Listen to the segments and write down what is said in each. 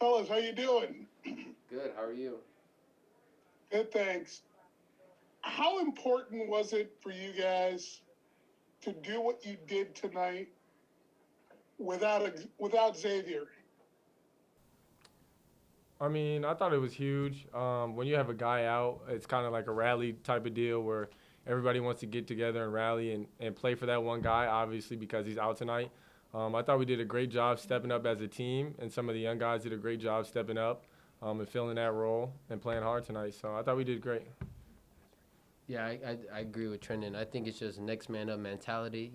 Fellas, how you doing? Good. How are you? Good, thanks. How important was it for you guys to do what you did tonight without Xavier? I mean, I thought it was huge. When you have a guy out, it's kind of like a rally type of deal where everybody wants to get together and rally and play for that one guy, obviously, because he's out tonight. I thought we did a great job stepping up as a team, and some of the young guys did a great job stepping up and filling that role and playing hard tonight. So I thought we did great. Yeah, I agree with Trendon. I think it's just next man up mentality.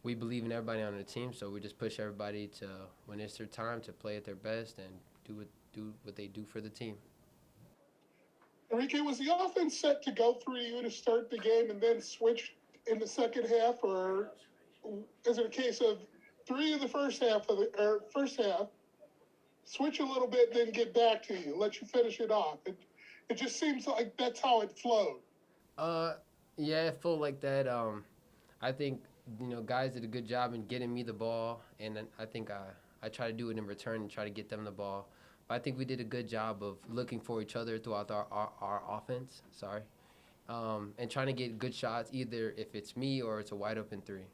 We believe in everybody on the team, so we just push everybody to, when it's their time, to play at their best and do what they do for the team. Enrique, was the offense set to go through you to start the game and then switch in the second half, or is it a case of three of the first half, switch a little bit, then get back to you, let you finish it off? It just seems like that's how it flowed. Yeah, it felt like that. I think guys did a good job in getting me the ball, and then I think I try to do it in return and try to get them the ball. But I think we did a good job of looking for each other throughout our offense. And trying to get good shots, either if it's me or it's a wide open three.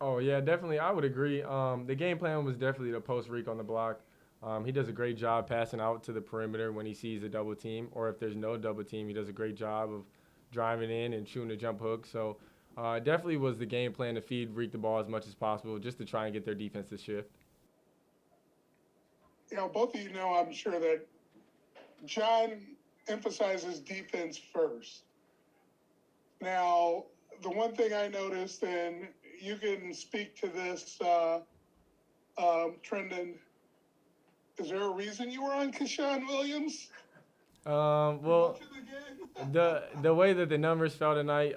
Oh, yeah, definitely. I would agree. The game plan was definitely to post Reek on the block. He does a great job passing out to the perimeter when he sees a double team, or if there's no double team, he does a great job of driving in and shooting a jump hook. So definitely was the game plan to feed Reek the ball as much as possible just to try and get their defense to shift. Both of you know, I'm sure, that John emphasizes defense first. Now, the one thing I noticed, and you can speak to this, Trendon, is there a reason you were on Keshawn Williams? Well, the way that the numbers fell tonight,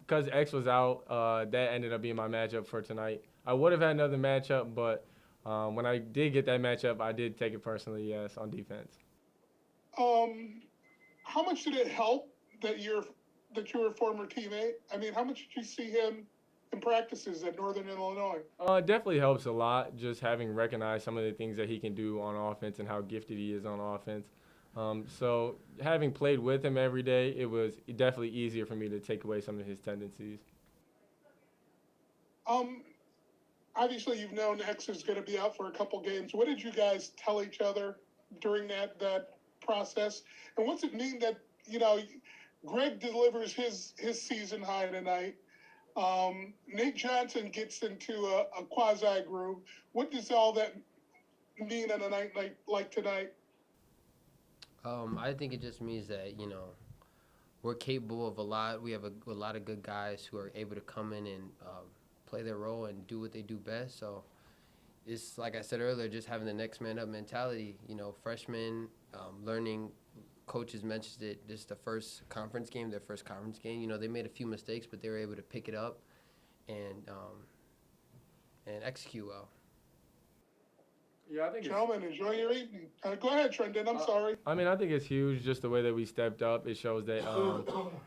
because X was out, that ended up being my matchup for tonight. I would have had another matchup, but when I did get that matchup, I did take it personally, yes, on defense. How much did it help that you're a former teammate? I mean, how much did you see him in practices at Northern Illinois? It definitely helps a lot, just having recognized some of the things that he can do on offense and how gifted he is on offense. So having played with him every day, it was definitely easier for me to take away some of his tendencies. Obviously, you've known X is going to be out for a couple games. What did you guys tell each other during that process? And what's it mean that, Greg delivers his season high tonight? Nate Johnson gets into a quasi groove. What does all that mean on a night like tonight? I think it just means that, we're capable of a lot. We have a lot of good guys who are able to come in and play their role and do what they do best. So it's, like I said earlier, just having the next man up mentality. Freshmen, learning. Coaches mentioned it. This is their first conference game. They made a few mistakes, but they were able to pick it up and execute well. Yeah, I think Gentlemen, enjoy your evening. Go ahead, Trendon. I'm sorry. I mean, I think it's huge just the way that we stepped up. It shows that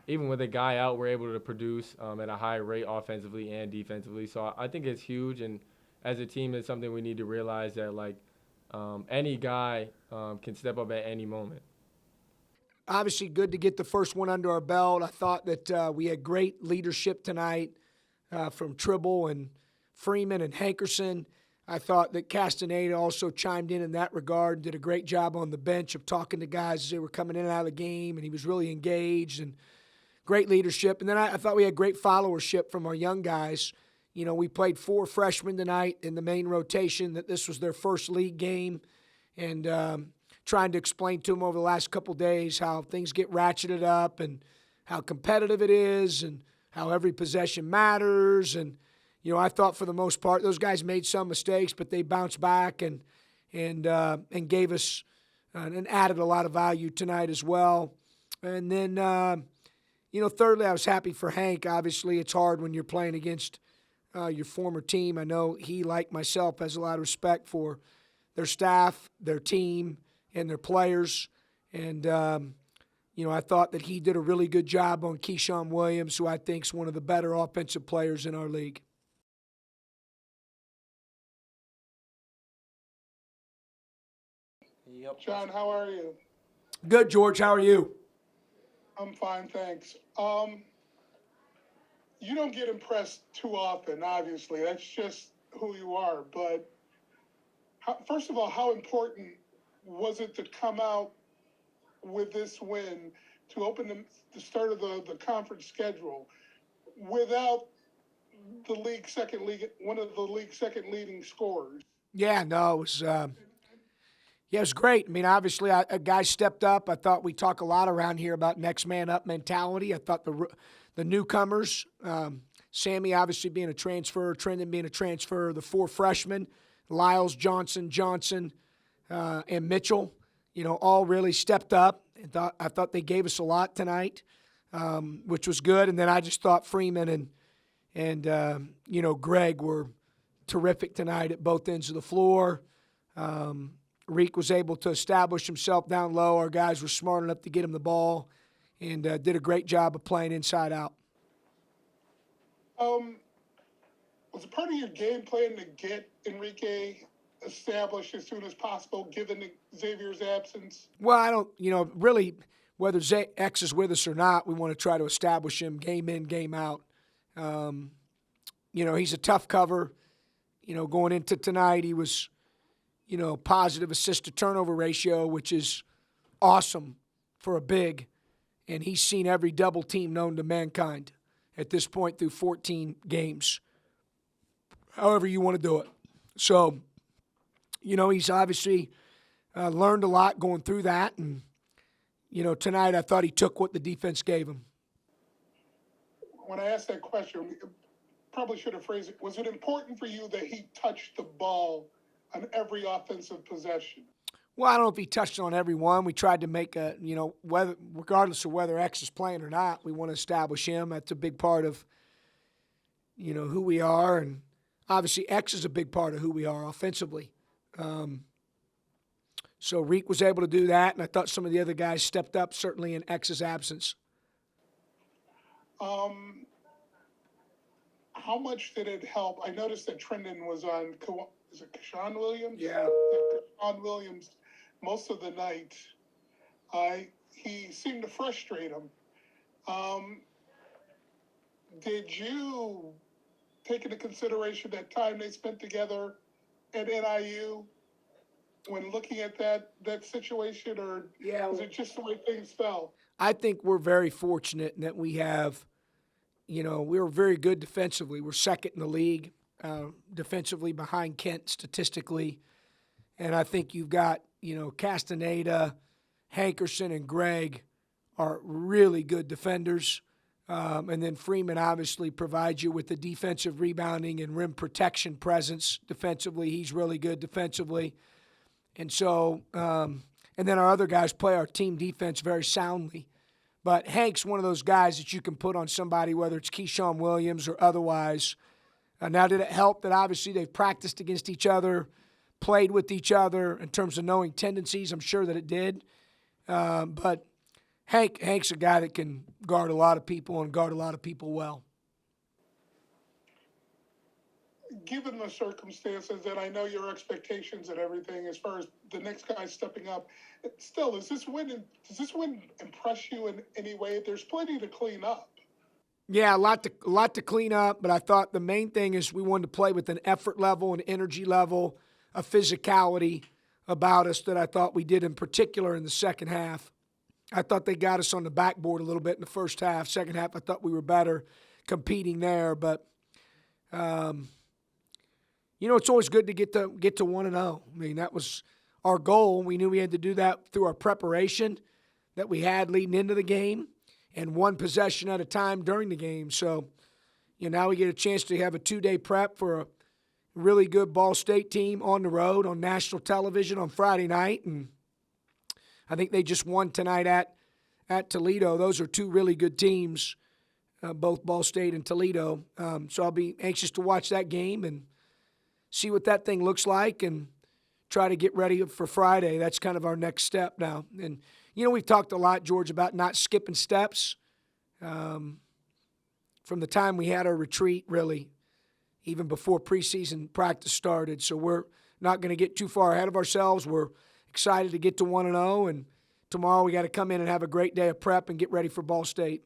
even with a guy out, we're able to produce at a high rate offensively and defensively. So I think it's huge, and as a team, it's something we need to realize that, any guy can step up at any moment. Obviously, good to get the first one under our belt. I thought that we had great leadership tonight from Tribble and Freeman and Hankerson. I thought that Castaneda also chimed in that regard and did a great job on the bench of talking to guys as they were coming in and out of the game, and he was really engaged and great leadership. And then I thought we had great followership from our young guys. We played 4 freshmen tonight in the main rotation, that this was their first league game, and trying to explain to them over the last couple days how things get ratcheted up and how competitive it is and how every possession matters. And I thought for the most part those guys made some mistakes, but they bounced back and gave us and added a lot of value tonight as well. And then, thirdly, I was happy for Hank. Obviously, it's hard when you're playing against your former team. I know he, like myself, has a lot of respect for their staff, their team, and their players. And, I thought that he did a really good job on Keyshawn Williams, who I think is one of the better offensive players in our league. Yep. John, how are you? Good, George. How are you? I'm fine, thanks. You don't get impressed too often, obviously. That's just who you are. But first of all, how important was it to come out with this win to open the start of the conference schedule without one of the league's second leading scorers? Yeah, no, it was. Yeah, it was great. I mean, obviously, a guy stepped up. I thought we talk a lot around here about next man up mentality. I thought the newcomers, Sammy obviously being a transfer, Trendon being a transfer, the four freshmen, Lyles, Johnson, and Mitchell, all really stepped up. And I thought they gave us a lot tonight, which was good. And then I just thought Freeman and Greg were terrific tonight at both ends of the floor. Reek was able to establish himself down low. Our guys were smart enough to get him the ball and did a great job of playing inside out. Was it part of your game plan to get Enrique established as soon as possible, given Xavier's absence? Well, I don't, really, whether X is with us or not, we want to try to establish him game in, game out. He's a tough cover. Going into tonight, he was, positive assist to turnover ratio, which is awesome for a big. And he's seen every double team known to mankind at this point through 14 games, however you want to do it. So, he's obviously learned a lot going through that. And, tonight I thought he took what the defense gave him. When I asked that question, probably should have phrased it. Was it important for you that he touched the ball on every offensive possession? Well, I don't know if he touched on every one. We tried to make regardless of whether X is playing or not, we want to establish him. That's a big part of, who we are. And obviously X is a big part of who we are offensively. So Reek was able to do that, and I thought some of the other guys stepped up, certainly in X's absence. How much did it help? I noticed that Trendon was on, is it Kashawn Williams? Yeah. Kashawn Williams most of the night. He seemed to frustrate him. Did you take into consideration that time they spent together at NIU when looking at that situation, or was it just the way things fell? I think we're very fortunate in that we have, we were very good defensively. We're second in the league defensively behind Kent statistically. And I think you've got, Castaneda, Hankerson, and Greg are really good defenders. And then Freeman obviously provides you with the defensive rebounding and rim protection presence defensively. He's really good defensively. And so, and then our other guys play our team defense very soundly. But Hank's one of those guys that you can put on somebody, whether it's Keyshawn Williams or otherwise. Now, did it help that obviously they've practiced against each other, played with each other in terms of knowing tendencies? I'm sure that it did. But Hank's a guy that can guard a lot of people and guard a lot of people well. Given the circumstances, and I know your expectations and everything as far as the next guy stepping up, still, does this win impress you in any way? There's plenty to clean up. Yeah, a lot to clean up, but I thought the main thing is we wanted to play with an effort level, an energy level, a physicality about us that I thought we did in particular in the second half. I thought they got us on the backboard a little bit in the first half. Second half, I thought we were better competing there, but it's always good to get to 1-0. I mean, that was our goal. We knew we had to do that through our preparation that we had leading into the game and one possession at a time during the game. So, now we get a chance to have a 2-day prep for a really good Ball State team on the road on national television on Friday night. And I think they just won tonight at Toledo. Those are two really good teams, both Ball State and Toledo. So I'll be anxious to watch that game and see what that thing looks like and try to get ready for Friday. That's kind of our next step now. And, we've talked a lot, George, about not skipping steps from the time we had our retreat, really, even before preseason practice started. So we're not going to get too far ahead of ourselves. We're excited to get to 1-0, and tomorrow we got to come in and have a great day of prep and get ready for Ball State.